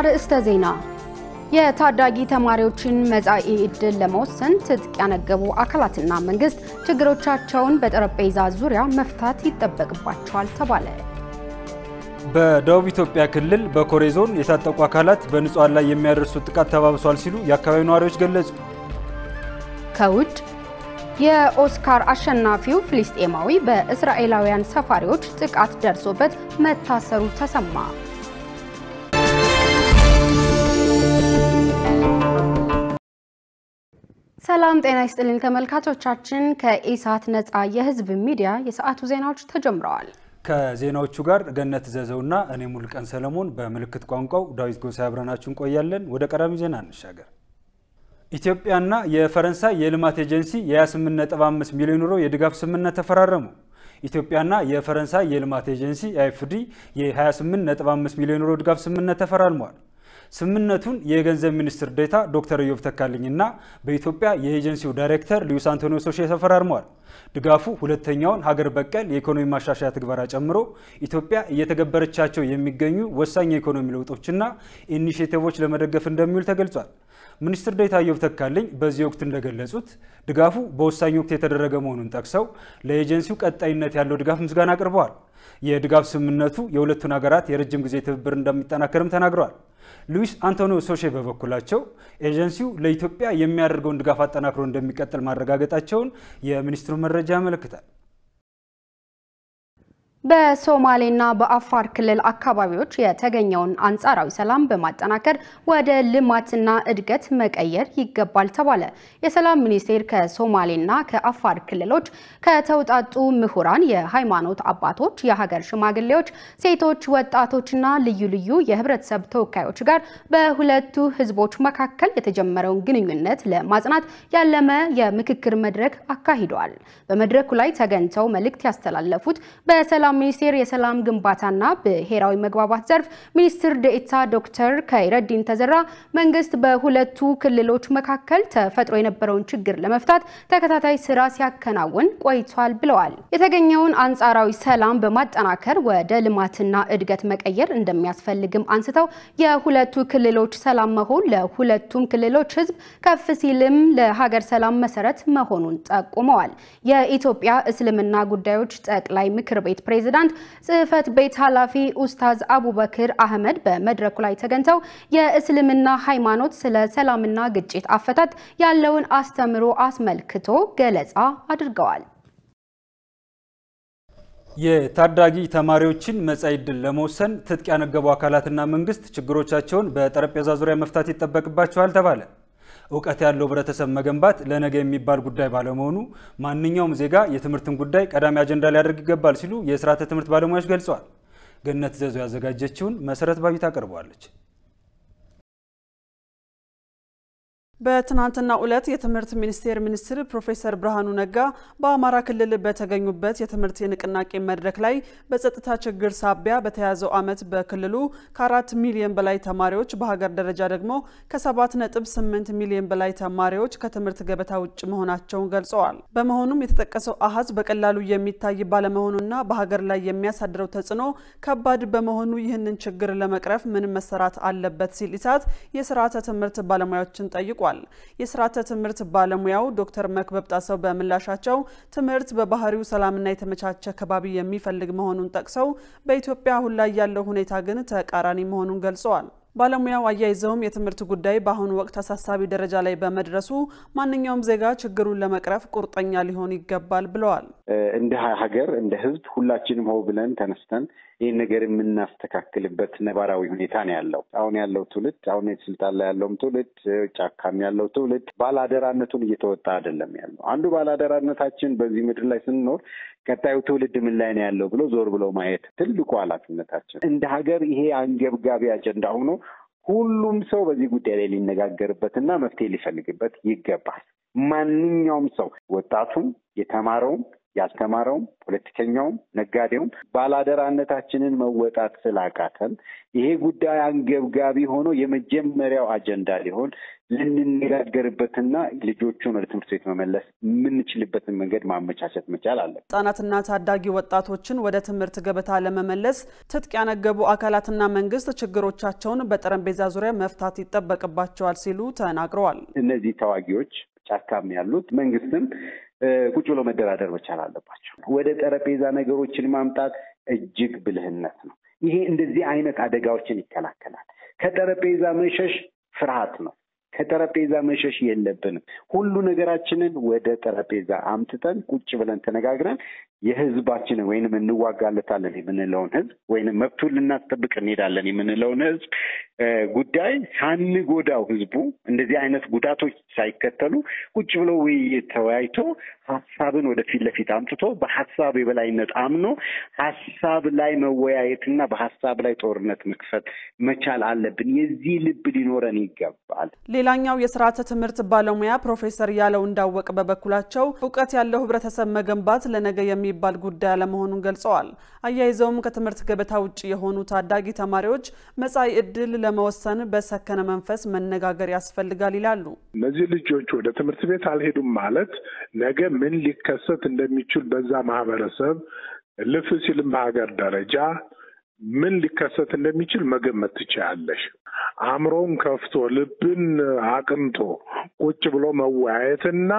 አርእስተ ዜና የታዳጊ ተማሪዎችን መጻኢ ዕድል ለመወሰን ትጥቅ ያነገቡ አካላትና መንግስት ችግሮቻቸውን በጠረጴዛ ዙሪያ መፍታት ይጠበቅባቸዋል ተባለ። በደቡብ ኢትዮጵያ ክልል በኮሬ ዞን የታጠቁ አካላት በንጹሃን ላይ የሚያደርሱት ጥቃት ተባብሷል ሲሉ የአካባቢው ነዋሪዎች ገለጹ። ከውጭ የኦስካር አሸናፊው ፍልስጤማዊ በእስራኤላውያን ሰፋሪዎች ጥቃት ደርሶበት መታሰሩ ተሰማ። ሰላም ጤና ይስጥልኝ ተመልካቾቻችን ከኢሳት ነፃ የህዝብ ሚዲያ የሰዓቱ ዜናዎች ተጀምረዋል። ከዜናዎቹ ጋር ገነት ዘዘውና እኔ ሙልቀን ሰለሞን በምልክት ቋንቋው ዳዊት ጎሳይ አብረናችሁን ቆያለን። ወደ ቀዳሚ ዜና እንሻገር። ኢትዮጵያና የፈረንሳይ የልማት ኤጀንሲ የ28.5 ሚሊዮን ዩሮ የድጋፍ ስምምነት ተፈራረሙ። ኢትዮጵያና የፈረንሳይ የልማት ኤጀንሲ AFD የ28.5 ሚሊዮን ዩሮ ድጋፍ ስምምነት ተፈራርመዋል። ስምምነቱን የገንዘብ ሚኒስትር ዴታ ዶክተር ኢዮብ ተካልኝና በኢትዮጵያ የኤጀንሲው ዳይሬክተር ሉዊስ አንቶኒዮ ሶሼ ተፈራርመዋል። ድጋፉ ሁለተኛውን ሀገር በቀል የኢኮኖሚ ማሻሻያ ትግበራ ጨምሮ ኢትዮጵያ እየተገበረቻቸው የሚገኙ ወሳኝ የኢኮኖሚ ለውጦችና ኢኒሼቲቮች ለመደገፍ እንደሚውል ተገልጿል። ሚኒስትር ዴታ ኢዮብ ተካልኝ በዚህ ወቅት እንደገለጹት ድጋፉ በወሳኝ ወቅት የተደረገ መሆኑን ጠቅሰው ለኤጀንሲው ቀጣይነት ያለው ድጋፍ ምስጋና አቅርበዋል። የድጋፍ ስምምነቱ የሁለቱን ሀገራት የረጅም ጊዜ ትብብር እንደሚጠናከርም ተናግረዋል። ሉዊስ አንቶኒዮ ሶሼ በበኩላቸው ኤጀንሲው ለኢትዮጵያ የሚያደርገውን ድጋፍ አጠናክሮ እንደሚቀጥል ማረጋገጣቸውን የሚኒስትሩ መረጃ ያመለክታል። በሶማሌና በአፋር ክልል አካባቢዎች የተገኘውን አንጻራዊ ሰላም በማጠናከር ወደ ልማትና እድገት መቀየር ይገባል ተባለ። የሰላም ሚኒስቴር ከሶማሌና ከአፋር ክልሎች ከተውጣጡ ምሁራን፣ የሃይማኖት አባቶች፣ የሀገር ሽማግሌዎች፣ ሴቶች፣ ወጣቶችና ልዩ ልዩ የህብረተሰብ ተወካዮች ጋር በሁለቱ ህዝቦች መካከል የተጀመረውን ግንኙነት ለማጽናት ያለመ የምክክር መድረክ አካሂደዋል። በመድረኩ ላይ ተገኝተው መልእክት ያስተላለፉት በሰላም ሚኒስቴር የሰላም ግንባታና ብሔራዊ መግባባት ዘርፍ ሚኒስትር ዴኤታ ዶክተር ከይረዲን ተዘራ መንግስት በሁለቱ ክልሎች መካከል ተፈጥሮ የነበረውን ችግር ለመፍታት ተከታታይ ስራ ሲያከናውን ቆይቷል ብለዋል። የተገኘውን አንጻራዊ ሰላም በማጠናከር ወደ ልማትና እድገት መቀየር እንደሚያስፈልግም አንስተው የሁለቱ ክልሎች ሰላም መሆን ለሁለቱም ክልሎች ህዝብ ከፍ ሲልም ለሀገር ሰላም መሰረት መሆኑን ጠቁመዋል። የኢትዮጵያ እስልምና ጉዳዮች ጠቅላይ ምክር ቤት ፕሬዝዳንት ጽህፈት ቤት ኃላፊ ኡስታዝ አቡበክር አህመድ በመድረኩ ላይ ተገኝተው የእስልምና ሃይማኖት ስለ ሰላምና ግጭት አፈታት ያለውን አስተምሮ አስመልክቶ ገለጻ አድርገዋል። የታዳጊ ተማሪዎችን መጻኢ ዕድል ለመወሰን ትጥቅ ያነገቡ አካላትና መንግስት ችግሮቻቸውን በጠረጴዛ ዙሪያ መፍታት ይጠበቅባቸዋል ተባለ። እውቀት ያለው ህብረተሰብ መገንባት ለነገ የሚባል ጉዳይ ባለመሆኑ ማንኛውም ዜጋ የትምህርትን ጉዳይ ቀዳሚ አጀንዳ ሊያደርግ ይገባል ሲሉ የስርዓተ ትምህርት ባለሙያዎች ገልጸዋል። ገነት ዘዞ ያዘጋጀችውን መሰረት ባቢት አቀርባለች። በትናንትናው ዕለት የትምህርት ሚኒስትር ፕሮፌሰር ብርሃኑ ነጋ በአማራ ክልል በተገኙበት የትምህርት የንቅናቄ መድረክ ላይ በጸጥታ ችግር ሳቢያ በተያዘው ዓመት በክልሉ ከ4 ሚሊዮን በላይ ተማሪዎች በሀገር ደረጃ ደግሞ ከ7.8 ሚሊዮን በላይ ተማሪዎች ከትምህርት ገበታ ውጭ መሆናቸውን ገልጸዋል። በመሆኑም የተጠቀሰው አሃዝ በቀላሉ የሚታይ ባለመሆኑና በሀገር ላይ የሚያሳድረው ተጽዕኖ ከባድ በመሆኑ ይህንን ችግር ለመቅረፍ ምን መሰራት አለበት ሲል ኢሳት የስርዓተ ትምህርት ባለሙያዎችን ጠይቋል። የስርዓተ ትምህርት ባለሙያው ዶክተር መክበብ ጣሰው በምላሻቸው ትምህርት በባህሪው ሰላምና የተመቻቸ ከባቢ የሚፈልግ መሆኑን ጠቅሰው በኢትዮጵያ አሁን ላይ ያለው ሁኔታ ግን ተቃራኒ መሆኑን ገልጸዋል። ባለሙያው አያይዘውም የትምህርት ጉዳይ በአሁኑ ወቅት አሳሳቢ ደረጃ ላይ በመድረሱ ማንኛውም ዜጋ ችግሩን ለመቅረፍ ቁርጠኛ ሊሆን ይገባል ብለዋል። እንደ ሀገር እንደ ህዝብ ሁላችንም ሆ ብለን ተነስተን ይህን ነገር የምናስተካክልበት ነባራዊ ሁኔታ ነው ያለው። አሁን ያለው ትውልድ አሁን ስልጣን ላይ ያለውም ትውልድ ጫካም ያለው ትውልድ ባላደራነቱን እየተወጣ አይደለም ያለው። አንዱ ባላደራነታችን በዚህ ምድር ላይ ስንኖር ቀጣዩ ትውልድ ምን ላይ ነው ያለው ብሎ ዞር ብሎ ማየት ትልቁ ኃላፊነታችን። እንደ ሀገር ይሄ አንገብጋቢ አጀንዳ ሆኖ ሁሉም ሰው በዚህ ጉዳይ ላይ ሊነጋገርበትና መፍትሄ ሊፈልግበት ይገባል። ማንኛውም ሰው ወጣቱም፣ የተማረውም፣ ያስተማረውም ፖለቲከኛውም ነጋዴውም ባላደራነታችንን መወጣት ስላቃተን ይሄ ጉዳይ አንገብጋቢ ሆኖ የመጀመሪያው አጀንዳ ሊሆን ልንነጋገርበትና ልጆቹን ወደ ትምህርት ቤት መመለስ የምንችልበትን መንገድ ማመቻቸት መቻል አለብን። ህጻናትና ታዳጊ ወጣቶችን ወደ ትምህርት ገበታ ለመመለስ ትጥቅ ያነገቡ አካላትና መንግስት ችግሮቻቸውን በጠረጴዛ ዙሪያ መፍታት ይጠበቅባቸዋል ሲሉ ተናግረዋል። እነዚህ ተዋጊዎች ጫካም ያሉት መንግስትም ቁጭ ብሎ መደራደር መቻል አለባቸው። ወደ ጠረጴዛ ነገሮችን ማምጣት እጅግ ብልህነት ነው። ይሄ እንደዚህ አይነት አደጋዎችን ይከላከላል። ከጠረጴዛ መሸሽ ፍርሃት ነው። ከጠረጴዛ መሸሽ የለብንም። ሁሉ ነገራችንን ወደ ጠረጴዛ አምጥተን ቁጭ ብለን ተነጋግረን የህዝባችንን ወይንም እንዋጋለታለን የምንለውን ህዝብ ወይንም መብቱን ልናስጠብቅ እንሄዳለን የምንለውን ህዝብ ጉዳይ ሳንጎዳው ህዝቡ እንደዚህ አይነት ጉዳቶች ሳይከተሉ ቁጭ ብሎ ውይይት ተወያይቶ ሀሳብን ወደፊት ለፊት አምጥቶ በሀሳብ የበላይነት አምኖ ሀሳብ ላይ መወያየትና በሀሳብ ላይ ጦርነት መክፈት መቻል አለብን። የዚህ ልብ ሊኖረን ይገባል። ሌላኛው የስርዓተ ትምህርት ባለሙያ ፕሮፌሰር ያለው እንዳወቅ በበኩላቸው ዕውቀት ያለው ህብረተሰብ መገንባት ለነገ የሚባል ጉዳይ ለመሆኑን ገልጸዋል። አያይዘውም ከትምህርት ገበታ ውጪ የሆኑ ታዳጊ ተማሪዎች መጻኢ ዕድል ለመወሰን በሰከነ መንፈስ መነጋገር ያስፈልጋል ይላሉ። እነዚህ ልጆች ወደ ትምህርት ቤት አልሄዱም ማለት ነገ ምን ሊከሰት እንደሚችል በዛ ማህበረሰብ ልፍ ሲልም በሀገር ደረጃ ምን ሊከሰት እንደሚችል መገመት ትችላለሽ። አእምሮን ከፍቶ ልብን አቅንቶ ቁጭ ብሎ መወያየትና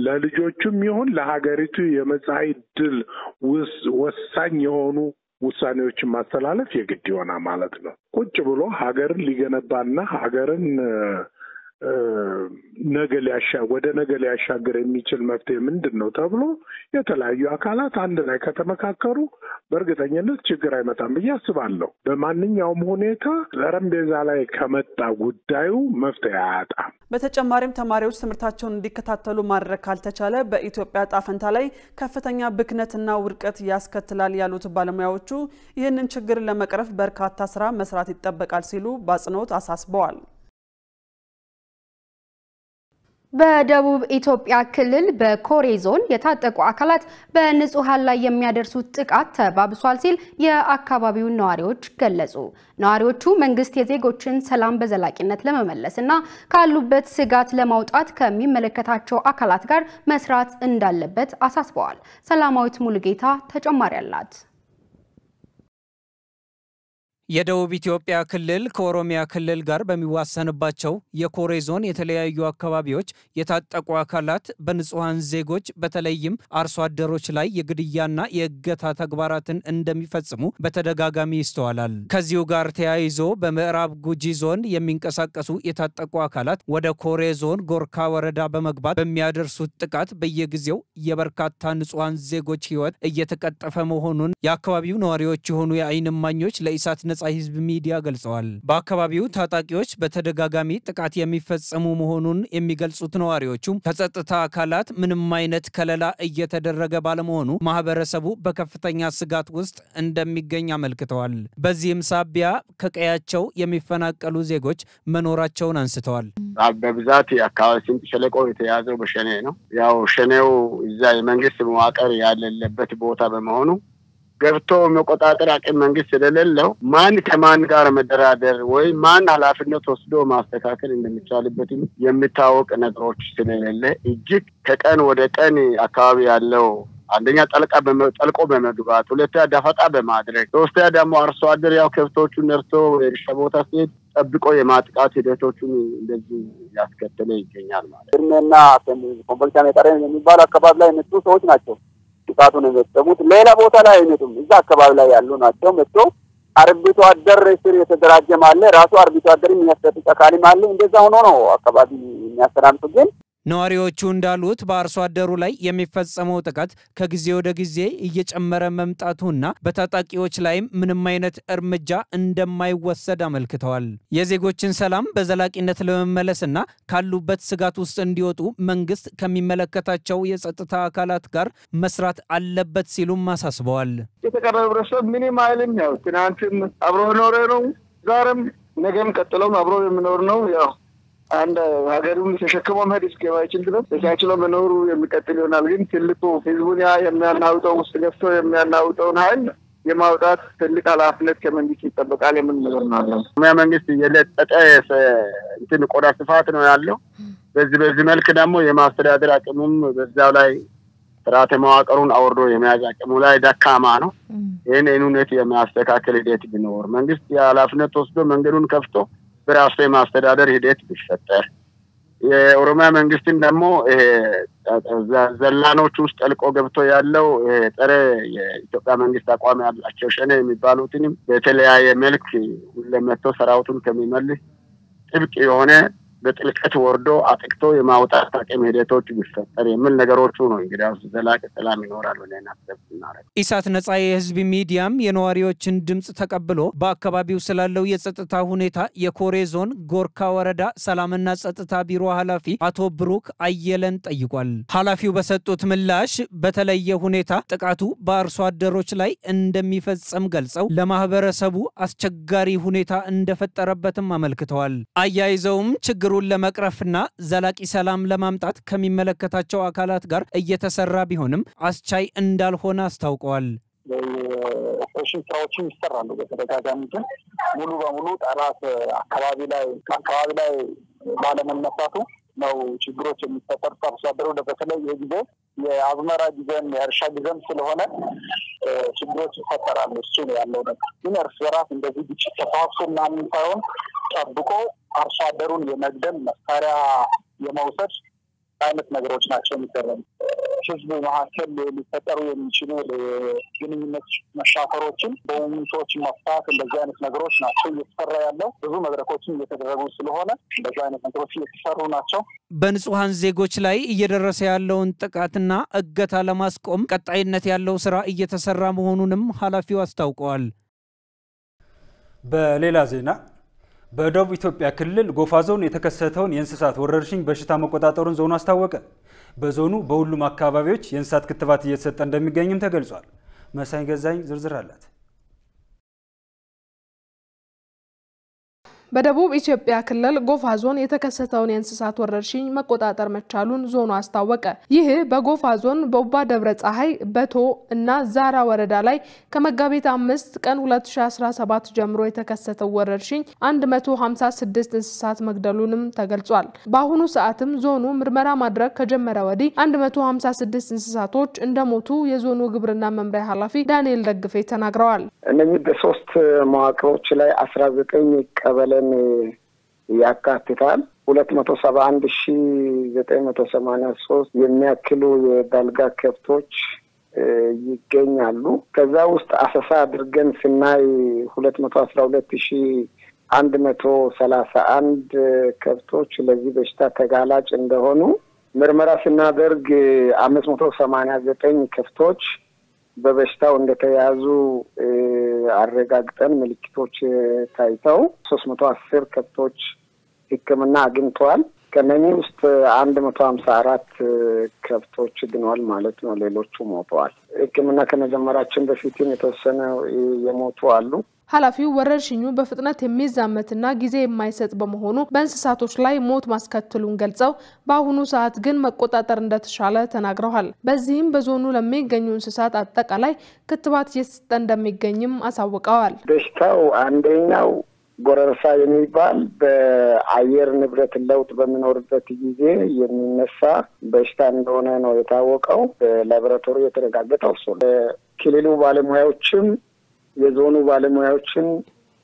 ለልጆቹም ይሁን ለሀገሪቱ የመጻኢ ዕድል ወሳኝ የሆኑ ውሳኔዎችን ማስተላለፍ የግድ ይሆናል ማለት ነው። ቁጭ ብሎ ሀገርን ሊገነባና ሀገርን ወደ ነገ ሊያሻገር የሚችል መፍትሄ ምንድነው ተብሎ የተለያዩ አካላት አንድ ላይ ከተመካከሩ በእርግጠኝነት ችግር አይመጣም ብዬ አስባለሁ። በማንኛውም ሁኔታ ጠረጴዛ ላይ ከመጣ ጉዳዩ መፍትሄ አያጣም። በተጨማሪም ተማሪዎች ትምህርታቸውን እንዲከታተሉ ማድረግ ካልተቻለ በኢትዮጵያ ጣፈንታ ላይ ከፍተኛ ብክነትና ውድቀት ያስከትላል ያሉት ባለሙያዎቹ ይህንን ችግር ለመቅረፍ በርካታ ስራ መስራት ይጠበቃል ሲሉ በአጽንኦት አሳስበዋል። በደቡብ ኢትዮጵያ ክልል በኮሬ ዞን የታጠቁ አካላት በንጹሃን ላይ የሚያደርሱት ጥቃት ተባብሷል ሲል የአካባቢው ነዋሪዎች ገለጹ። ነዋሪዎቹ መንግስት የዜጎችን ሰላም በዘላቂነት ለመመለስና ካሉበት ስጋት ለማውጣት ከሚመለከታቸው አካላት ጋር መስራት እንዳለበት አሳስበዋል። ሰላማዊት ሙሉጌታ ተጨማሪ አላት። የደቡብ ኢትዮጵያ ክልል ከኦሮሚያ ክልል ጋር በሚዋሰንባቸው የኮሬ ዞን የተለያዩ አካባቢዎች የታጠቁ አካላት በንጹሃን ዜጎች በተለይም አርሶ አደሮች ላይ የግድያና የእገታ ተግባራትን እንደሚፈጽሙ በተደጋጋሚ ይስተዋላል። ከዚሁ ጋር ተያይዞ በምዕራብ ጉጂ ዞን የሚንቀሳቀሱ የታጠቁ አካላት ወደ ኮሬ ዞን ጎርካ ወረዳ በመግባት በሚያደርሱት ጥቃት በየጊዜው የበርካታ ንጹሃን ዜጎች ህይወት እየተቀጠፈ መሆኑን የአካባቢው ነዋሪዎች የሆኑ የዓይን እማኞች ለኢሳት ነጻ ህዝብ ሚዲያ ገልጸዋል። በአካባቢው ታጣቂዎች በተደጋጋሚ ጥቃት የሚፈጸሙ መሆኑን የሚገልጹት ነዋሪዎቹ ከጸጥታ አካላት ምንም አይነት ከለላ እየተደረገ ባለመሆኑ ማህበረሰቡ በከፍተኛ ስጋት ውስጥ እንደሚገኝ አመልክተዋል። በዚህም ሳቢያ ከቀያቸው የሚፈናቀሉ ዜጎች መኖራቸውን አንስተዋል። በብዛት አካባቢ ስንት ሸለቆ የተያዘው በሸኔ ነው። ያው ሸኔው እዛ የመንግስት መዋቅር ያለበት ቦታ በመሆኑ ገብቶ መቆጣጠር አቅም መንግስት ስለሌለው ማን ከማን ጋር መደራደር ወይ ማን ኃላፊነት ወስዶ ማስተካከል እንደሚቻልበት የሚታወቅ ነገሮች ስለሌለ እጅግ ከቀን ወደ ቀን አካባቢ ያለው አንደኛ ጠልቆ በመግባት ሁለተኛ ደፈጣ በማድረግ ሶስተኛ ደግሞ አርሶ አደር ያው ከብቶቹን ነርቶ እርሻ ቦታ ሲሄድ ጠብቆ የማጥቃት ሂደቶቹን እንደዚህ ያስከተለ ይገኛል ማለት እርሜና ኮምቦልቻ መጣሪያ የሚባሉ አካባቢ ላይ የመጡ ሰዎች ናቸው ጥቃቱን የፈጸሙት። ሌላ ቦታ ላይ አይነቱም እዛ አካባቢ ላይ ያሉ ናቸው። መጥቶ አርብቶ አደር ስር የተደራጀ ማለ ራሱ አርብቶ አደር የሚያስጠጥቅ አካል ማለ እንደዛ ሆኖ ነው አካባቢ የሚያስተላልፉ። ግን ነዋሪዎቹ እንዳሉት በአርሶ አደሩ ላይ የሚፈጸመው ጥቃት ከጊዜ ወደ ጊዜ እየጨመረ መምጣቱና በታጣቂዎች ላይም ምንም አይነት እርምጃ እንደማይወሰድ አመልክተዋል። የዜጎችን ሰላም በዘላቂነት ለመመለስና ካሉበት ስጋት ውስጥ እንዲወጡ መንግስት ከሚመለከታቸው የጸጥታ አካላት ጋር መስራት አለበት ሲሉም አሳስበዋል። የተቀረበ ህብረተሰብ ምንም አይልም። ያው ትናንትም አብሮ ኖረ ነው፣ ዛሬም ነገም ቀጥሎም አብሮ የሚኖር ነው። ያው አንድ ሀገሩን ተሸክሞ መሄድ እስከማይችል ድረስ ተቻችሎ መኖሩ የሚቀጥል ይሆናል። ግን ትልቁ ህዝቡን የሚያናውጠው ውስጥ ገብቶ የሚያናውጠውን ኃይል የማውጣት ትልቅ ኃላፊነት ከመንግስት ይጠበቃል። የምንለው ነው። መንግስት የለጠጠ እንትን ቆዳ ስፋት ነው ያለው። በዚህ መልክ ደግሞ የማስተዳደር አቅሙም በዛው ላይ ስርዓተ መዋቅሩን አወርዶ የመያዝ አቅሙ ላይ ደካማ ነው። ይሄንን ሁኔታ የሚያስተካክል ሂደት ቢኖር መንግስት የኃላፊነት ወስዶ መንገዱን ከፍቶ በራሱ የማስተዳደር ሂደት ቢፈጠር የኦሮሚያ መንግስትን ደግሞ ዘላኖች ውስጥ ጠልቆ ገብቶ ያለው ጠረ የኢትዮጵያ መንግስት አቋም ያላቸው ሸኔ የሚባሉትንም በተለያየ መልክ ለመቶ ሰራዊቱን ከሚመልስ ጥብቅ የሆነ በጥልቀት ወርዶ አጥቅቶ የማውጣት አቅም ሂደቶች ቢፈጠር የሚል ነገሮቹ ነው። እንግዲህ ዘላቂ ሰላም ይኖራል ብለን አስበናል። ኢሳት ነጻ የህዝብ ሚዲያም የነዋሪዎችን ድምጽ ተቀብሎ በአካባቢው ስላለው የጸጥታ ሁኔታ የኮሬ ዞን ጎርካ ወረዳ ሰላምና ጸጥታ ቢሮ ኃላፊ አቶ ብሩክ አየለን ጠይቋል። ኃላፊው በሰጡት ምላሽ በተለየ ሁኔታ ጥቃቱ በአርሶ አደሮች ላይ እንደሚፈጸም ገልጸው ለማህበረሰቡ አስቸጋሪ ሁኔታ እንደፈጠረበትም አመልክተዋል። አያይዘውም ችግሩን ለመቅረፍና ዘላቂ ሰላም ለማምጣት ከሚመለከታቸው አካላት ጋር እየተሰራ ቢሆንም አስቻይ እንዳልሆነ አስታውቀዋል። ኦፕሬሽን ስራዎችን ይሰራሉ። በተደጋጋሚ ግን ሙሉ በሙሉ ጠላት አካባቢ ላይ ባለመነሳቱ ነው ችግሮች የሚፈጠሩ። አርሶ አደሩ በተለይ የጊዜ የአዝመራ ጊዜም የእርሻ ጊዜም ስለሆነ ችግሮች ይፈጠራሉ። እሱ ነው ያለው ነገር። ግን እርስ በራስ እንደዚህ ግጭት ተፋፍሶ ምናምን ሳይሆን ጠብቆ አርሶ አደሩን የመግደል መሳሪያ የመውሰድ አይነት ነገሮች ናቸው የሚደረጉ። ህዝብ መካከል ሊፈጠሩ የሚችሉ ግንኙነት መሻከሮችን በውይይቶች መፍታት እንደዚህ አይነት ነገሮች ናቸው እየተሰራ ያለው። ብዙ መድረኮችን እየተደረጉ ስለሆነ እንደዚህ አይነት ነገሮች እየተሰሩ ናቸው። በንጹሃን ዜጎች ላይ እየደረሰ ያለውን ጥቃትና እገታ ለማስቆም ቀጣይነት ያለው ስራ እየተሰራ መሆኑንም ኃላፊው አስታውቀዋል። በሌላ ዜና በደቡብ ኢትዮጵያ ክልል ጎፋ ዞን የተከሰተውን የእንስሳት ወረርሽኝ በሽታ መቆጣጠሩን ዞኑ አስታወቀ። በዞኑ በሁሉም አካባቢዎች የእንስሳት ክትባት እየተሰጠ እንደሚገኝም ተገልጿል። መሳይ ገዛኝ ዝርዝር አላት። በደቡብ ኢትዮጵያ ክልል ጎፋ ዞን የተከሰተውን የእንስሳት ወረርሽኝ መቆጣጠር መቻሉን ዞኑ አስታወቀ። ይህ በጎፋ ዞን በኡባ ደብረ ፀሐይ በቶ እና ዛራ ወረዳ ላይ ከመጋቢት 5 ቀን 2017 ጀምሮ የተከሰተው ወረርሽኝ 156 እንስሳት መግደሉንም ተገልጿል። በአሁኑ ሰዓትም ዞኑ ምርመራ ማድረግ ከጀመረ ወዲህ 156 እንስሳቶች እንደሞቱ የዞኑ ግብርና መምሪያ ኃላፊ ዳንኤል ደግፌ ተናግረዋል። እነዚህ በሶስት መዋቅሮች ላይ 19 ቀበሌ ያካትታል። 271983 የሚያክሉ የዳልጋ ከብቶች ይገኛሉ። ከዛ ውስጥ አሰሳ አድርገን ስናይ 212131 ከብቶች ለዚህ በሽታ ተጋላጭ እንደሆኑ፣ ምርመራ ስናደርግ 589 ከብቶች በበሽታው እንደተያዙ አረጋግጠን ምልክቶች ታይተው 310 ከብቶች ሕክምና አግኝተዋል። ከነኚህ ውስጥ 154 ከብቶች ድነዋል ማለት ነው። ሌሎቹ ሞተዋል። ሕክምና ከመጀመራችን በፊትም የተወሰነ የሞቱ አሉ። ኃላፊው ወረርሽኙ በፍጥነት የሚዛመትና ጊዜ የማይሰጥ በመሆኑ በእንስሳቶች ላይ ሞት ማስከተሉን ገልጸው በአሁኑ ሰዓት ግን መቆጣጠር እንደተሻለ ተናግረዋል። በዚህም በዞኑ ለሚገኙ እንስሳት አጠቃላይ ክትባት እየተሰጠ እንደሚገኝም አሳውቀዋል። በሽታው አንደኛው ጎረርሳ የሚባል በአየር ንብረት ለውጥ በሚኖርበት ጊዜ የሚነሳ በሽታ እንደሆነ ነው የታወቀው። በላቦራቶሪ የተረጋገጠው እሱ ነው። ክልሉ ባለሙያዎችም የዞኑ ባለሙያዎችን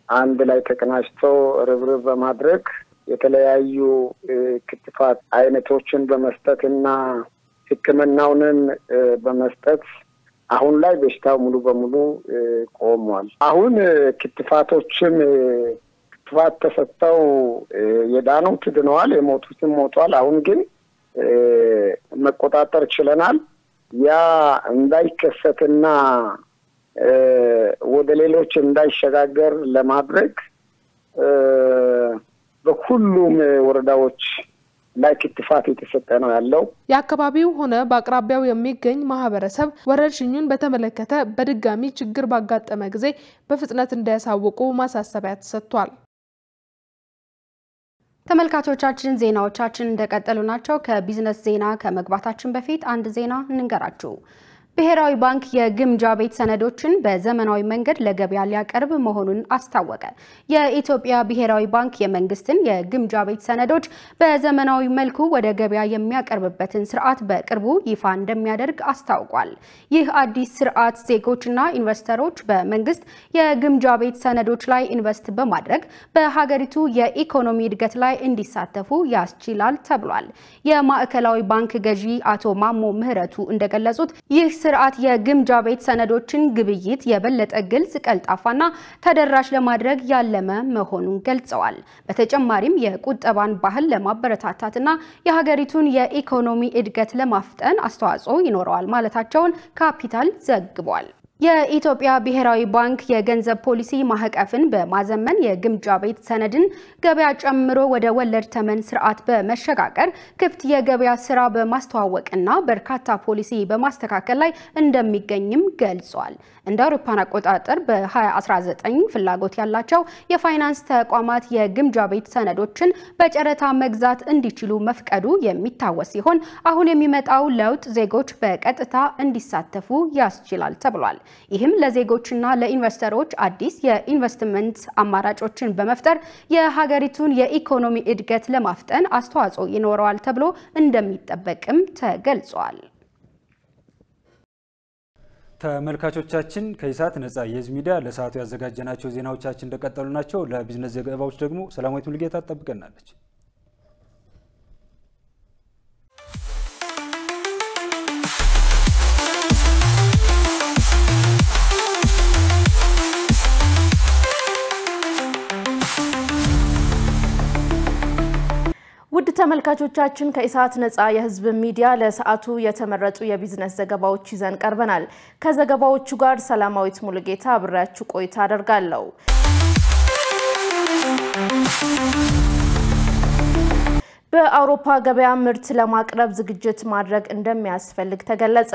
አንድ ላይ ተቀናጅተው ርብርብ በማድረግ የተለያዩ ክትባት አይነቶችን በመስጠትና ሕክምናውንን በመስጠት አሁን ላይ በሽታው ሙሉ በሙሉ ቆሟል። አሁን ክትባት ተሰጥተው የዳኑት ድነዋል፣ የሞቱትም ሞቷል። አሁን ግን መቆጣጠር ችለናል። ያ እንዳይከሰትና ወደ ሌሎች እንዳይሸጋገር ለማድረግ በሁሉም ወረዳዎች ላይ ክትባት የተሰጠ ነው ያለው። የአካባቢው ሆነ በአቅራቢያው የሚገኝ ማህበረሰብ ወረርሽኙን በተመለከተ በድጋሚ ችግር ባጋጠመ ጊዜ በፍጥነት እንዲያሳውቁ ማሳሰቢያ ተሰጥቷል። ተመልካቾቻችን ዜናዎቻችን እንደቀጠሉ ናቸው። ከቢዝነስ ዜና ከመግባታችን በፊት አንድ ዜና እንንገራችሁ። ብሔራዊ ባንክ የግምጃ ቤት ሰነዶችን በዘመናዊ መንገድ ለገበያ ሊያቀርብ መሆኑን አስታወቀ። የኢትዮጵያ ብሔራዊ ባንክ የመንግስትን የግምጃ ቤት ሰነዶች በዘመናዊ መልኩ ወደ ገበያ የሚያቀርብበትን ስርዓት በቅርቡ ይፋ እንደሚያደርግ አስታውቋል። ይህ አዲስ ስርዓት ዜጎችና ኢንቨስተሮች በመንግስት የግምጃ ቤት ሰነዶች ላይ ኢንቨስት በማድረግ በሀገሪቱ የኢኮኖሚ እድገት ላይ እንዲሳተፉ ያስችላል ተብሏል። የማዕከላዊ ባንክ ገዢ አቶ ማሞ ምህረቱ እንደገለጹት ይህ ስርዓት የግምጃ ቤት ሰነዶችን ግብይት የበለጠ ግልጽ፣ ቀልጣፋና ተደራሽ ለማድረግ ያለመ መሆኑን ገልጸዋል። በተጨማሪም የቁጠባን ባህል ለማበረታታትና የሀገሪቱን የኢኮኖሚ እድገት ለማፍጠን አስተዋጽኦ ይኖረዋል ማለታቸውን ካፒታል ዘግቧል። የኢትዮጵያ ብሔራዊ ባንክ የገንዘብ ፖሊሲ ማዕቀፍን በማዘመን የግምጃ ቤት ሰነድን ገበያ ጨምሮ ወደ ወለድ ተመን ስርዓት በመሸጋገር ክፍት የገበያ ስራ በማስተዋወቅና በርካታ ፖሊሲ በማስተካከል ላይ እንደሚገኝም ገልጿል። እንደ አውሮፓውያን አቆጣጠር በ2019 ፍላጎት ያላቸው የፋይናንስ ተቋማት የግምጃ ቤት ሰነዶችን በጨረታ መግዛት እንዲችሉ መፍቀዱ የሚታወስ ሲሆን አሁን የሚመጣው ለውጥ ዜጎች በቀጥታ እንዲሳተፉ ያስችላል ተብሏል። ይህም ለዜጎችና ለኢንቨስተሮች አዲስ የኢንቨስትመንት አማራጮችን በመፍጠር የሀገሪቱን የኢኮኖሚ እድገት ለማፍጠን አስተዋጽኦ ይኖረዋል ተብሎ እንደሚጠበቅም ተገልጿል። ተመልካቾቻችን ከኢሳት ነጻ የህዝብ ሚዲያ ለሰዓቱ ያዘጋጀናቸው ዜናዎቻችን እንደቀጠሉ ናቸው። ለቢዝነስ ዘገባዎች ደግሞ ሰላማዊት ሙልጌታ ተጠብቀናለች። ውድ ተመልካቾቻችን ከኢሳት ነጻ የህዝብ ሚዲያ ለሰዓቱ የተመረጡ የቢዝነስ ዘገባዎች ይዘን ቀርበናል። ከዘገባዎቹ ጋር ሰላማዊት ሙልጌታ አብራችሁ ቆይታ አደርጋለሁ። በአውሮፓ ገበያ ምርት ለማቅረብ ዝግጅት ማድረግ እንደሚያስፈልግ ተገለጸ።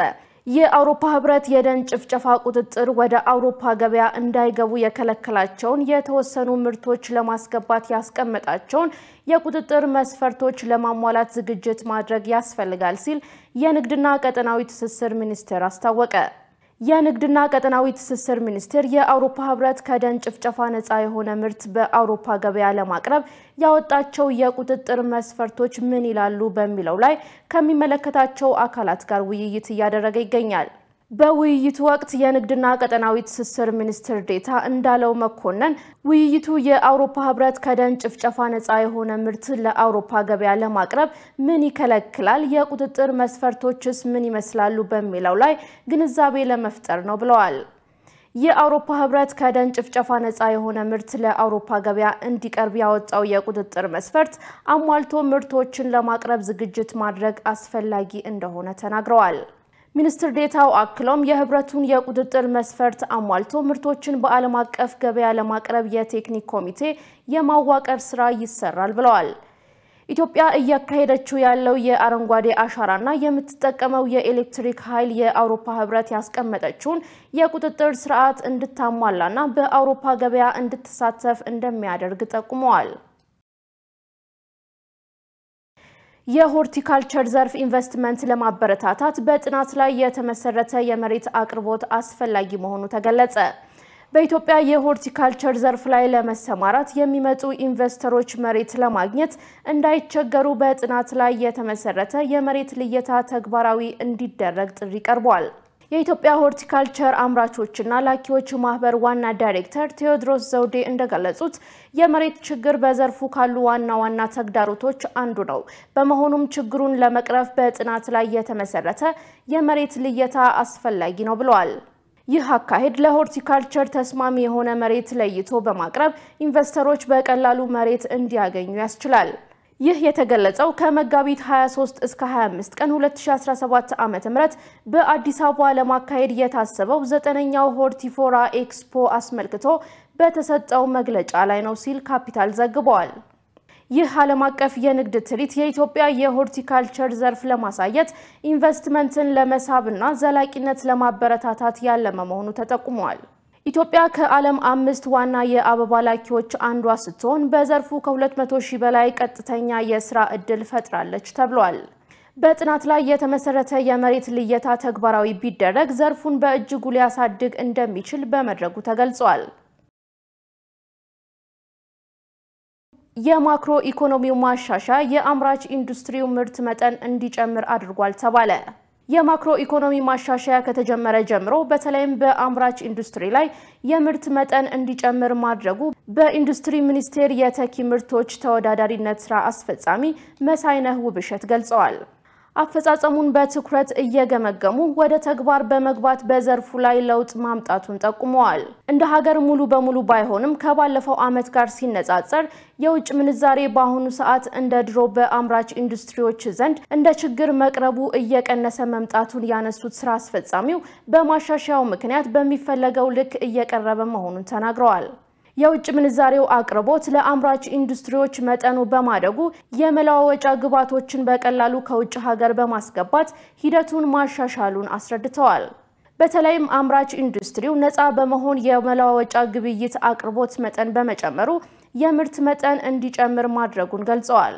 የአውሮፓ ህብረት የደን ጭፍጨፋ ቁጥጥር ወደ አውሮፓ ገበያ እንዳይገቡ የከለከላቸውን የተወሰኑ ምርቶች ለማስገባት ያስቀመጣቸውን የቁጥጥር መስፈርቶች ለማሟላት ዝግጅት ማድረግ ያስፈልጋል ሲል የንግድና ቀጠናዊ ትስስር ሚኒስቴር አስታወቀ። የንግድና ቀጠናዊ ትስስር ሚኒስቴር የአውሮፓ ህብረት ከደን ጭፍጨፋ ነፃ የሆነ ምርት በአውሮፓ ገበያ ለማቅረብ ያወጣቸው የቁጥጥር መስፈርቶች ምን ይላሉ በሚለው ላይ ከሚመለከታቸው አካላት ጋር ውይይት እያደረገ ይገኛል። በውይይቱ ወቅት የንግድና ቀጠናዊ ትስስር ሚኒስትር ዴታ እንዳለው መኮንን ውይይቱ የአውሮፓ ህብረት ከደን ጭፍጨፋ ነፃ የሆነ ምርት ለአውሮፓ ገበያ ለማቅረብ ምን ይከለክላል፣ የቁጥጥር መስፈርቶችስ ምን ይመስላሉ በሚለው ላይ ግንዛቤ ለመፍጠር ነው ብለዋል። የአውሮፓ ህብረት ከደን ጭፍጨፋ ነፃ የሆነ ምርት ለአውሮፓ ገበያ እንዲቀርብ ያወጣው የቁጥጥር መስፈርት አሟልቶ ምርቶችን ለማቅረብ ዝግጅት ማድረግ አስፈላጊ እንደሆነ ተናግረዋል። ሚኒስትር ዴታው አክሎም የህብረቱን የቁጥጥር መስፈርት አሟልቶ ምርቶችን በዓለም አቀፍ ገበያ ለማቅረብ የቴክኒክ ኮሚቴ የማዋቀር ስራ ይሰራል ብለዋል። ኢትዮጵያ እያካሄደችው ያለው የአረንጓዴ አሻራና የምትጠቀመው የኤሌክትሪክ ኃይል የአውሮፓ ህብረት ያስቀመጠችውን የቁጥጥር ስርዓት እንድታሟላና በአውሮፓ ገበያ እንድትሳተፍ እንደሚያደርግ ጠቁመዋል። የሆርቲካልቸር ዘርፍ ኢንቨስትመንት ለማበረታታት በጥናት ላይ የተመሰረተ የመሬት አቅርቦት አስፈላጊ መሆኑ ተገለጸ። በኢትዮጵያ የሆርቲካልቸር ዘርፍ ላይ ለመሰማራት የሚመጡ ኢንቨስተሮች መሬት ለማግኘት እንዳይቸገሩ በጥናት ላይ የተመሰረተ የመሬት ልየታ ተግባራዊ እንዲደረግ ጥሪ ቀርቧል። የኢትዮጵያ ሆርቲካልቸር አምራቾችና ላኪዎች ማህበር ዋና ዳይሬክተር ቴዎድሮስ ዘውዴ እንደገለጹት የመሬት ችግር በዘርፉ ካሉ ዋና ተግዳሮቶች አንዱ ነው። በመሆኑም ችግሩን ለመቅረፍ በጥናት ላይ የተመሰረተ የመሬት ልየታ አስፈላጊ ነው ብለዋል። ይህ አካሄድ ለሆርቲካልቸር ተስማሚ የሆነ መሬት ለይቶ በማቅረብ ኢንቨስተሮች በቀላሉ መሬት እንዲያገኙ ያስችላል። ይህ የተገለጸው ከመጋቢት 23 እስከ 25 ቀን 2017 ዓ.ም በአዲስ አበባ ለማካሄድ የታሰበው 9ኛው ሆርቲፎራ ኤክስፖ አስመልክቶ በተሰጠው መግለጫ ላይ ነው ሲል ካፒታል ዘግቧል። ይህ ዓለም አቀፍ የንግድ ትርኢት የኢትዮጵያ የሆርቲካልቸር ዘርፍ ለማሳየት ኢንቨስትመንትን ለመሳብና ዘላቂነት ለማበረታታት ያለመ መሆኑ ተጠቁሟል። ኢትዮጵያ ከዓለም 5 ዋና የአበባ ላኪዎች አንዷ ስትሆን በዘርፉ ከ200,000 በላይ ቀጥተኛ የስራ ዕድል ፈጥራለች ተብሏል። በጥናት ላይ የተመሰረተ የመሬት ልየታ ተግባራዊ ቢደረግ ዘርፉን በእጅጉ ሊያሳድግ እንደሚችል በመድረኩ ተገልጿል። የማክሮ ኢኮኖሚው ማሻሻያ የአምራች ኢንዱስትሪው ምርት መጠን እንዲጨምር አድርጓል ተባለ። የማክሮ ኢኮኖሚ ማሻሻያ ከተጀመረ ጀምሮ በተለይም በአምራች ኢንዱስትሪ ላይ የምርት መጠን እንዲጨምር ማድረጉ በኢንዱስትሪ ሚኒስቴር የተኪ ምርቶች ተወዳዳሪነት ስራ አስፈጻሚ መሳይነህ ውብሸት ገልጸዋል። አፈጻጸሙን በትኩረት እየገመገሙ ወደ ተግባር በመግባት በዘርፉ ላይ ለውጥ ማምጣቱን ጠቁመዋል። እንደ ሀገር ሙሉ በሙሉ ባይሆንም ከባለፈው ዓመት ጋር ሲነጻጸር የውጭ ምንዛሬ በአሁኑ ሰዓት እንደ ድሮ በአምራች ኢንዱስትሪዎች ዘንድ እንደ ችግር መቅረቡ እየቀነሰ መምጣቱን ያነሱት ስራ አስፈጻሚው በማሻሻያው ምክንያት በሚፈለገው ልክ እየቀረበ መሆኑን ተናግረዋል። የውጭ ምንዛሬው አቅርቦት ለአምራች ኢንዱስትሪዎች መጠኑ በማደጉ የመለዋወጫ ግብዓቶችን በቀላሉ ከውጭ ሀገር በማስገባት ሂደቱን ማሻሻሉን አስረድተዋል። በተለይም አምራች ኢንዱስትሪው ነፃ በመሆን የመለዋወጫ ግብይት አቅርቦት መጠን በመጨመሩ የምርት መጠን እንዲጨምር ማድረጉን ገልጸዋል።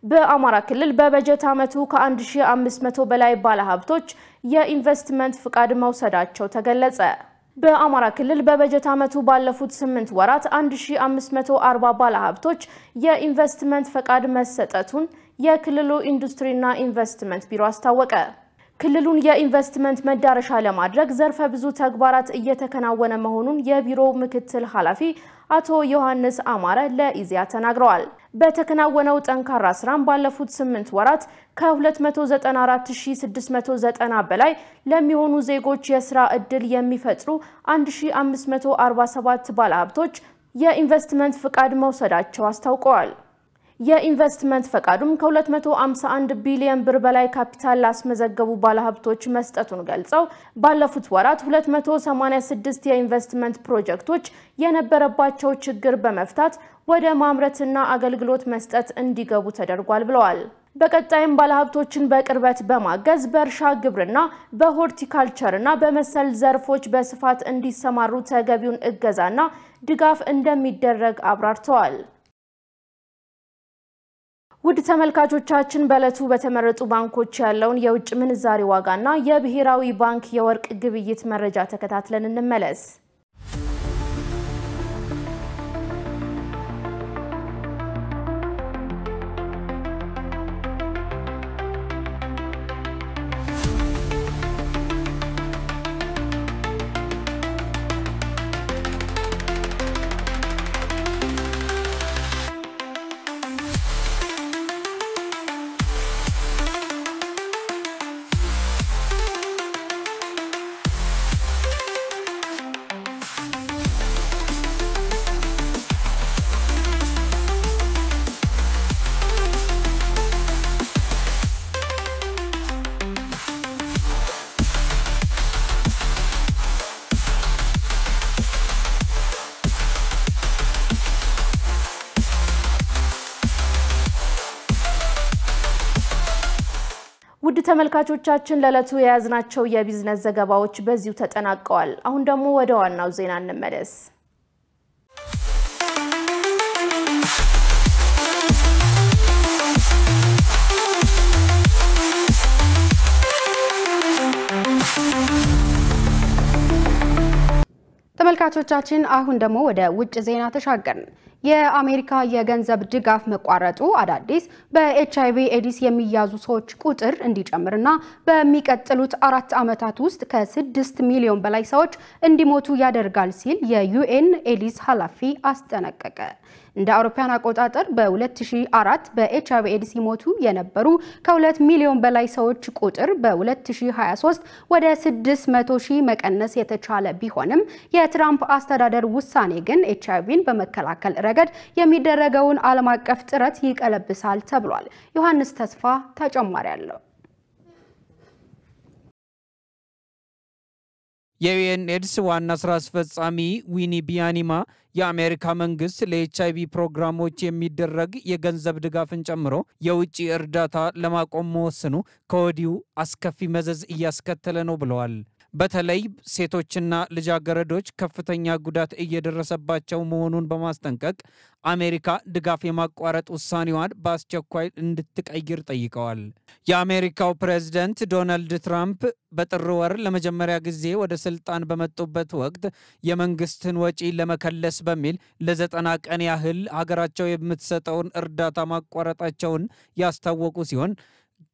በአማራ ክልል በበጀት ዓመቱ ከ1500 በላይ ባለሀብቶች የኢንቨስትመንት ፍቃድ መውሰዳቸው ተገለጸ። በአማራ ክልል በበጀት ዓመቱ ባለፉት 8 ወራት 1540 ባለሀብቶች የኢንቨስትመንት ፈቃድ መሰጠቱን የክልሉ ኢንዱስትሪና ኢንቨስትመንት ቢሮ አስታወቀ። ክልሉን የኢንቨስትመንት መዳረሻ ለማድረግ ዘርፈ ብዙ ተግባራት እየተከናወነ መሆኑን የቢሮው ምክትል ኃላፊ አቶ ዮሐንስ አማረ ለኢዜአ ተናግረዋል። በተከናወነው ጠንካራ ስራም ባለፉት 8 ወራት ከ294690 በላይ ለሚሆኑ ዜጎች የስራ ዕድል የሚፈጥሩ 1547 ባለሀብቶች የኢንቨስትመንት ፍቃድ መውሰዳቸው አስታውቀዋል። የኢንቨስትመንት ፈቃዱም ከ251 ቢሊዮን ብር በላይ ካፒታል ላስመዘገቡ ባለሀብቶች መስጠቱን ገልጸው ባለፉት ወራት 286 የኢንቨስትመንት ፕሮጀክቶች የነበረባቸው ችግር በመፍታት ወደ ማምረትና አገልግሎት መስጠት እንዲገቡ ተደርጓል ብለዋል። በቀጣይም ባለሀብቶችን በቅርበት በማገዝ በእርሻ ግብርና፣ በሆርቲካልቸርና በመሰል ዘርፎች በስፋት እንዲሰማሩ ተገቢውን እገዛና ድጋፍ እንደሚደረግ አብራርተዋል። ውድ ተመልካቾቻችን በዕለቱ በተመረጡ ባንኮች ያለውን የውጭ ምንዛሪ ዋጋና የብሔራዊ ባንክ የወርቅ ግብይት መረጃ ተከታትለን እንመለስ። ውድ ተመልካቾቻችን ለዕለቱ የያዝናቸው የቢዝነስ ዘገባዎች በዚሁ ተጠናቀዋል። አሁን ደግሞ ወደ ዋናው ዜና እንመለስ። ተመልካቾቻችን አሁን ደግሞ ወደ ውጭ ዜና ተሻገርን። የአሜሪካ የገንዘብ ድጋፍ መቋረጡ አዳዲስ በኤችአይቪ ኤዲስ የሚያዙ ሰዎች ቁጥር እንዲጨምርና በሚቀጥሉት 4 ዓመታት ውስጥ ከ6 ሚሊዮን በላይ ሰዎች እንዲሞቱ ያደርጋል ሲል የዩኤን ኤዲስ ኃላፊ አስጠነቀቀ። እንደ አውሮፓውያን አቆጣጠር በ2004 በኤችአይቪ ኤዲስ ይሞቱ የነበሩ ከ2 ሚሊዮን በላይ ሰዎች ቁጥር በ2023 ወደ 600,000 መቀነስ የተቻለ ቢሆንም የትራምፕ አስተዳደር ውሳኔ ግን ኤችአይቪን በመከላከል ረገድ የሚደረገውን ዓለም አቀፍ ጥረት ይቀለብሳል ተብሏል። ዮሐንስ ተስፋ ተጨማሪ አለው። የዩኤን ኤድስ ዋና ስራ አስፈጻሚ ዊኒ ቢያኒማ የአሜሪካ መንግስት ለኤችአይቪ ፕሮግራሞች የሚደረግ የገንዘብ ድጋፍን ጨምሮ የውጭ እርዳታ ለማቆም መወሰኑ ከወዲሁ አስከፊ መዘዝ እያስከተለ ነው ብለዋል። በተለይ ሴቶችና ልጃገረዶች ከፍተኛ ጉዳት እየደረሰባቸው መሆኑን በማስጠንቀቅ አሜሪካ ድጋፍ የማቋረጥ ውሳኔዋን በአስቸኳይ እንድትቀይር ጠይቀዋል። የአሜሪካው ፕሬዝዳንት ዶናልድ ትራምፕ በጥር ወር ለመጀመሪያ ጊዜ ወደ ስልጣን በመጡበት ወቅት የመንግስትን ወጪ ለመከለስ በሚል ለ90 ቀን ያህል ሀገራቸው የምትሰጠውን እርዳታ ማቋረጣቸውን ያስታወቁ ሲሆን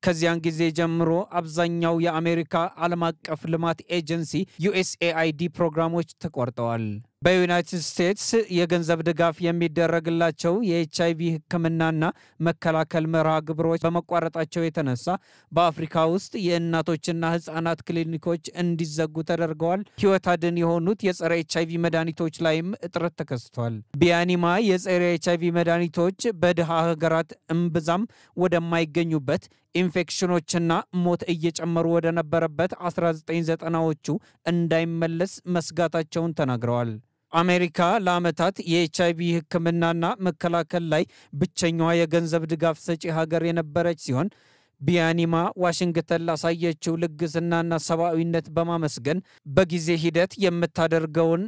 ከዚያን ጊዜ ጀምሮ አብዛኛው የአሜሪካ ዓለም አቀፍ ልማት ኤጀንሲ USAID ፕሮግራሞች ተቋርጠዋል። በዩናይትድ ስቴትስ የገንዘብ ድጋፍ የሚደረግላቸው የኤችአይቪ ሕክምናና መከላከል መርሃ ግብሮች በመቋረጣቸው የተነሳ በአፍሪካ ውስጥ የእናቶችና ሕፃናት ክሊኒኮች እንዲዘጉ ተደርገዋል። ሕይወት አድን የሆኑት የጸረ ኤችአይቪ መድኃኒቶች ላይም እጥረት ተከስቷል። ቢያኒማ የጸረ ኤችአይቪ መድኃኒቶች በድሃ ሀገራት እምብዛም ወደማይገኙበት ኢንፌክሽኖችና ሞት እየጨመሩ ወደ ነበረበት 1990ዎቹ እንዳይመለስ መስጋታቸውን ተናግረዋል። አሜሪካ ለዓመታት የኤችአይቪ ሕክምናና መከላከል ላይ ብቸኛዋ የገንዘብ ድጋፍ ሰጪ ሀገር የነበረች ሲሆን ቢያኒማ ዋሽንግተን ላሳየችው ልግስናና ሰብአዊነት በማመስገን በጊዜ ሂደት የምታደርገውን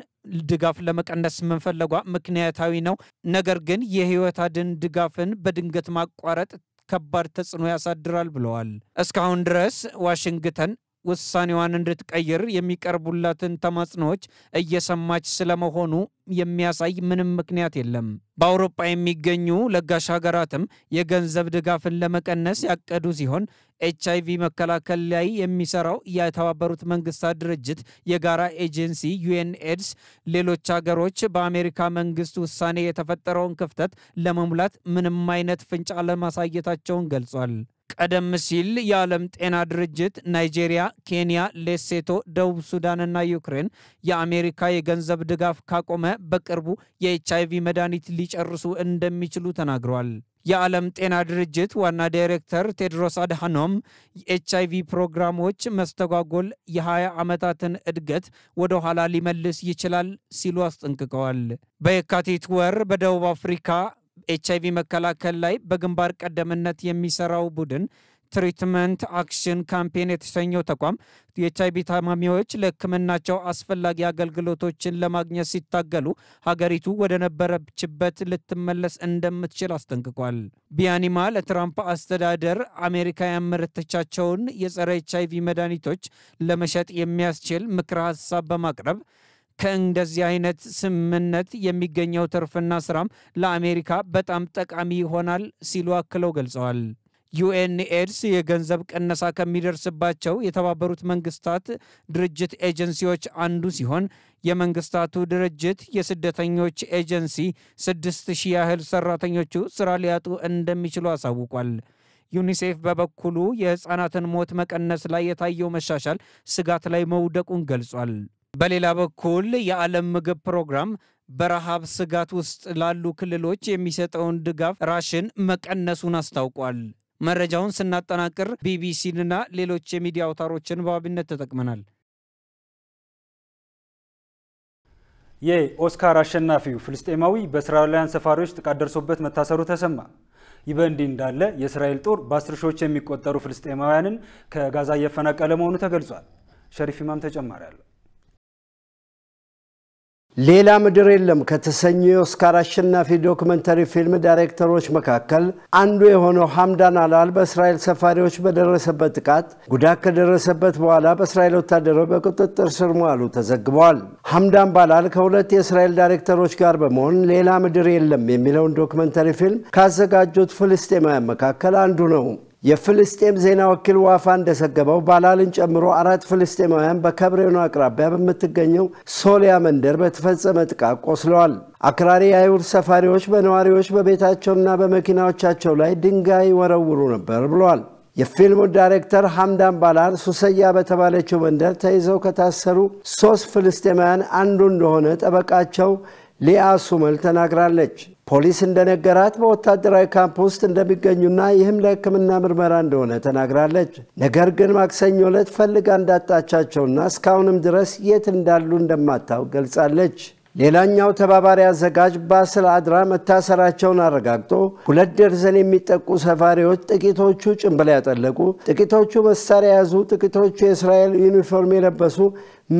ድጋፍ ለመቀነስ መንፈለጓ ምክንያታዊ ነው፣ ነገር ግን የህይወት አድን ድጋፍን በድንገት ማቋረጥ ከባድ ተጽዕኖ ያሳድራል ብለዋል። እስካሁን ድረስ ዋሽንግተን ውሳኔዋን እንድትቀይር የሚቀርቡላትን ተማጽኖዎች እየሰማች ስለመሆኑ የሚያሳይ ምንም ምክንያት የለም። በአውሮፓ የሚገኙ ለጋሽ ሀገራትም የገንዘብ ድጋፍን ለመቀነስ ያቀዱ ሲሆን ኤችአይቪ መከላከል ላይ የሚሰራው የተባበሩት መንግስታት ድርጅት የጋራ ኤጀንሲ UNAIDS ሌሎች ሀገሮች በአሜሪካ መንግስት ውሳኔ የተፈጠረውን ክፍተት ለመሙላት ምንም አይነት ፍንጭ አለማሳየታቸውን ገልጿል። ቀደም ሲል የዓለም ጤና ድርጅት ናይጄሪያ፣ ኬንያ፣ ሌሴቶ፣ ደቡብ ሱዳንና ዩክሬን የአሜሪካ የገንዘብ ድጋፍ ካቆመ በቅርቡ የኤችአይቪ መድኃኒት ሊጨርሱ እንደሚችሉ ተናግረዋል። የዓለም ጤና ድርጅት ዋና ዳይሬክተር ቴድሮስ አድሃኖም የኤችአይቪ ፕሮግራሞች መስተጓጎል የ20 ዓመታትን እድገት ወደ ኋላ ሊመልስ ይችላል ሲሉ አስጠንቅቀዋል። በየካቲት ወር በደቡብ አፍሪካ ኤችአይቪ መከላከል ላይ በግንባር ቀደምነት የሚሰራው ቡድን ትሪትመንት አክሽን ካምፔን የተሰኘው ተቋም የኤችአይቪ ታማሚዎች ለሕክምናቸው አስፈላጊ አገልግሎቶችን ለማግኘት ሲታገሉ ሀገሪቱ ወደ ነበረችበት ልትመለስ እንደምትችል አስጠንቅቋል። ቢያኒማ ለትራምፕ አስተዳደር አሜሪካ ያመረተቻቸውን የጸረ ኤችአይቪ መድኃኒቶች ለመሸጥ የሚያስችል ምክረ ሀሳብ በማቅረብ ከእንደዚህ አይነት ስምምነት የሚገኘው ትርፍና ስራም ለአሜሪካ በጣም ጠቃሚ ይሆናል ሲሉ አክለው ገልጸዋል። UNAIDS የገንዘብ ቀነሳ ከሚደርስባቸው የተባበሩት መንግስታት ድርጅት ኤጀንሲዎች አንዱ ሲሆን የመንግስታቱ ድርጅት የስደተኞች ኤጀንሲ 6000 ያህል ሰራተኞቹ ስራ ሊያጡ እንደሚችሉ አሳውቋል። ዩኒሴፍ በበኩሉ የህፃናትን ሞት መቀነስ ላይ የታየው መሻሻል ስጋት ላይ መውደቁን ገልጿል። በሌላ በኩል የዓለም ምግብ ፕሮግራም በረሃብ ስጋት ውስጥ ላሉ ክልሎች የሚሰጠውን ድጋፍ ራሽን መቀነሱን አስታውቋል። መረጃውን ስናጠናቅር ቢቢሲንና ሌሎች የሚዲያ አውታሮችን በዋቢነት ተጠቅመናል። የኦስካር አሸናፊው ፍልስጤማዊ በእስራኤላውያን ሰፋሪዎች ጥቃት ደርሶበት መታሰሩ ተሰማ። ይህ በእንዲህ እንዳለ የእስራኤል ጦር በ10 ሺዎች የሚቆጠሩ ፍልስጤማውያንን ከጋዛ እያፈናቀለ መሆኑ ተገልጿል። ሸሪፍ ኢማም ተጨማሪ አለው። ሌላ ምድር የለም ከተሰኘው የኦስካር አሸናፊ ዶክመንተሪ ፊልም ዳይሬክተሮች መካከል አንዱ የሆነው ሐምዳን አላል በእስራኤል ሰፋሪዎች በደረሰበት ጥቃት ጉዳት ከደረሰበት በኋላ በእስራኤል ወታደሮች በቁጥጥር ስር መዋሉ ተዘግቧል። ሐምዳን ባላል ከሁለት የእስራኤል ዳይሬክተሮች ጋር በመሆን ሌላ ምድር የለም የሚለውን ዶክመንተሪ ፊልም ካዘጋጁት ፍልስጤማውያን መካከል አንዱ ነው። የፍልስጤም ዜና ወኪል ዋፋ እንደዘገበው ባላልን ጨምሮ 4 ፍልስጤማውያን በከብሬኑ አቅራቢያ በምትገኘው ሶሊያ መንደር በተፈጸመ ጥቃት ቆስለዋል። አክራሪ አይሁድ ሰፋሪዎች በነዋሪዎች በቤታቸውና በመኪናዎቻቸው ላይ ድንጋይ ወረውሩ ነበር ብለዋል። የፊልሙ ዳይሬክተር ሐምዳን ባላል ሱሰያ በተባለችው መንደር ተይዘው ከታሰሩ 3 ፍልስጤማውያን አንዱ እንደሆነ ጠበቃቸው ሊያ ሱመል ተናግራለች። ፖሊስ እንደነገራት በወታደራዊ ካምፕ ውስጥ እንደሚገኙና ይህም ለሕክምና ምርመራ እንደሆነ ተናግራለች። ነገር ግን ማክሰኞ ዕለት ፈልጋ እንዳጣቻቸውና እስካሁንም ድረስ የት እንዳሉ እንደማታውቅ ገልጻለች። ሌላኛው ተባባሪ አዘጋጅ ባስል አድራ መታሰራቸውን አረጋግጦ 2 ደርዘን የሚጠቁ ሰፋሪዎች ጥቂቶቹ ጭንብል ያጠለቁ፣ ጥቂቶቹ መሳሪያ ያዙ፣ ጥቂቶቹ የእስራኤል ዩኒፎርም የለበሱ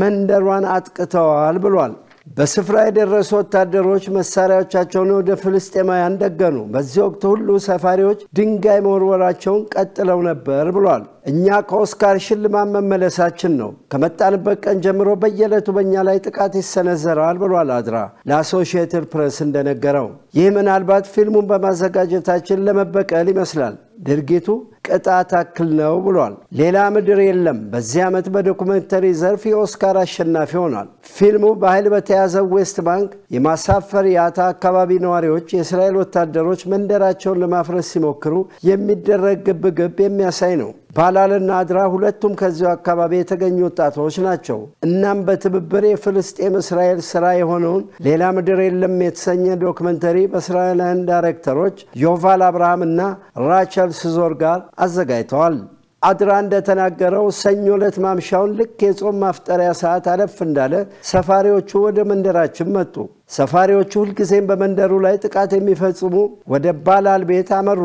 መንደሯን አጥቅተዋል ብሏል። በስፍራ የደረሱ ወታደሮች መሳሪያዎቻቸውን ወደ ፍልስጤማውያን ደገኑ። በዚህ ወቅት ሁሉ ሰፋሪዎች ድንጋይ መወርወራቸውን ቀጥለው ነበር ብሏል። እኛ ከኦስካር ሽልማት መመለሳችን ነው። ከመጣንበት ቀን ጀምሮ በየዕለቱ በእኛ ላይ ጥቃት ይሰነዘራል ብሏል አድራ ለአሶሺየትድ ፕሬስ እንደነገረው። ይህ ምናልባት ፊልሙን በማዘጋጀታችን ለመበቀል ይመስላል። ድርጊቱ ቅጣት አክል ነው ብሏል። ሌላ ምድር የለም በዚህ ዓመት በዶኩሜንተሪ ዘርፍ የኦስካር አሸናፊ ሆኗል። ፊልሙ በኃይል በተያዘው ዌስት ባንክ የማሳፈሪያታ አካባቢ ነዋሪዎች የእስራኤል ወታደሮች መንደራቸውን ለማፍረስ ሲሞክሩ የሚደረግ ግብግብ የሚያሳይ ነው። ባላልና አድራ ሁለቱም ከዚያው አካባቢ የተገኙ ወጣቶች ናቸው። እናም በትብብር የፍልስጤም እስራኤል ስራ የሆነውን ሌላ ምድር የለም የተሰኘ ዶክመንተሪ በእስራኤላውያን ዳይሬክተሮች ዮቫል አብርሃም እና ራቸል ስዞር ጋር አዘጋጅተዋል። አድራ እንደተናገረው ሰኞ ዕለት ማምሻውን ልክ የጾም ማፍጠሪያ ሰዓት አለፍ እንዳለ ሰፋሪዎቹ ወደ መንደራችን መጡ። ሰፋሪዎቹ ሁልጊዜም በመንደሩ ላይ ጥቃት የሚፈጽሙ ወደ ባላል ቤት አመሩ።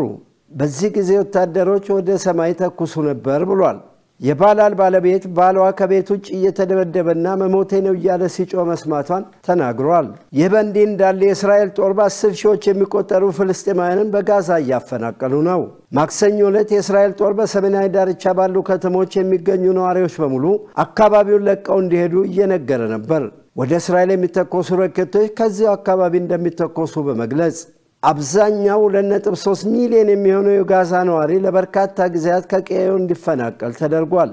በዚህ ጊዜ ወታደሮች ወደ ሰማይ ተኩሱ ነበር ብሏል። የባላል ባለቤት ባሏ ከቤት ውጭ እየተደበደበና መሞቴ ነው እያለ ሲጮህ መስማቷን ተናግሯል። ይህ በእንዲህ እንዳለ የእስራኤል ጦር በ10 ሺዎች የሚቆጠሩ ፍልስጤማውያንን በጋዛ እያፈናቀሉ ነው። ማክሰኞ ዕለት የእስራኤል ጦር በሰሜናዊ ዳርቻ ባሉ ከተሞች የሚገኙ ነዋሪዎች በሙሉ አካባቢውን ለቀው እንዲሄዱ እየነገረ ነበር። ወደ እስራኤል የሚተኮሱ ሮኬቶች ከዚያው አካባቢ እንደሚተኮሱ በመግለጽ አብዛኛው 2.3 ሚሊዮን የሚሆነው የጋዛ ነዋሪ ለበርካታ ጊዜያት ከቀዬው እንዲፈናቀል ተደርጓል።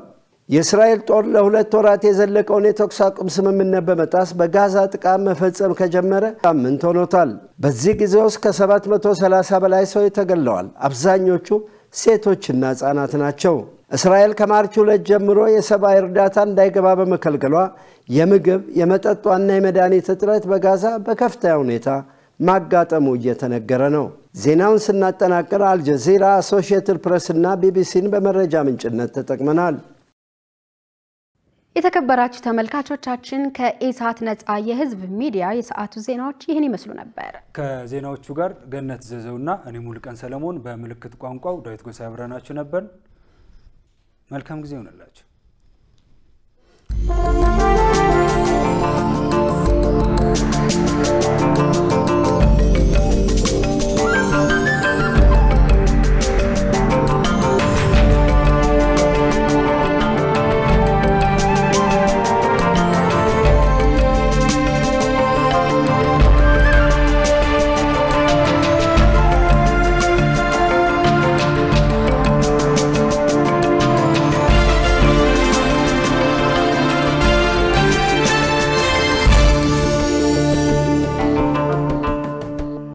የእስራኤል ጦር ለ2 ወራት የዘለቀውን የተኩስ አቁም ስምምነት በመጣስ በጋዛ ጥቃት መፈጸም ከጀመረ ሳምንት ሆኖታል። በዚህ ጊዜ ውስጥ ከ730 በላይ ሰዎች ተገድለዋል። አብዛኞቹ ሴቶችና ሕፃናት ናቸው። እስራኤል ከማርች 2 ጀምሮ የሰብአዊ እርዳታ እንዳይገባ በመከልከሏ የምግብ የመጠጧና የመድኃኒት እጥረት በጋዛ በከፍተኛ ሁኔታ ማጋጠሙ እየተነገረ ነው። ዜናውን ስናጠናቅር አልጀዚራ፣ አሶሺየትድ ፕሬስ እና ቢቢሲን በመረጃ ምንጭነት ተጠቅመናል። የተከበራችሁ ተመልካቾቻችን ከኢሳት ነፃ የህዝብ ሚዲያ የሰዓቱ ዜናዎች ይህን ይመስሉ ነበር። ከዜናዎቹ ጋር ገነት ዘዘውና እኔ ሙሉቀን ሰለሞን በምልክት ቋንቋው ዳዊት ጎሳ አብረናችሁ ነበር። መልካም ጊዜ ይሁንላችሁ።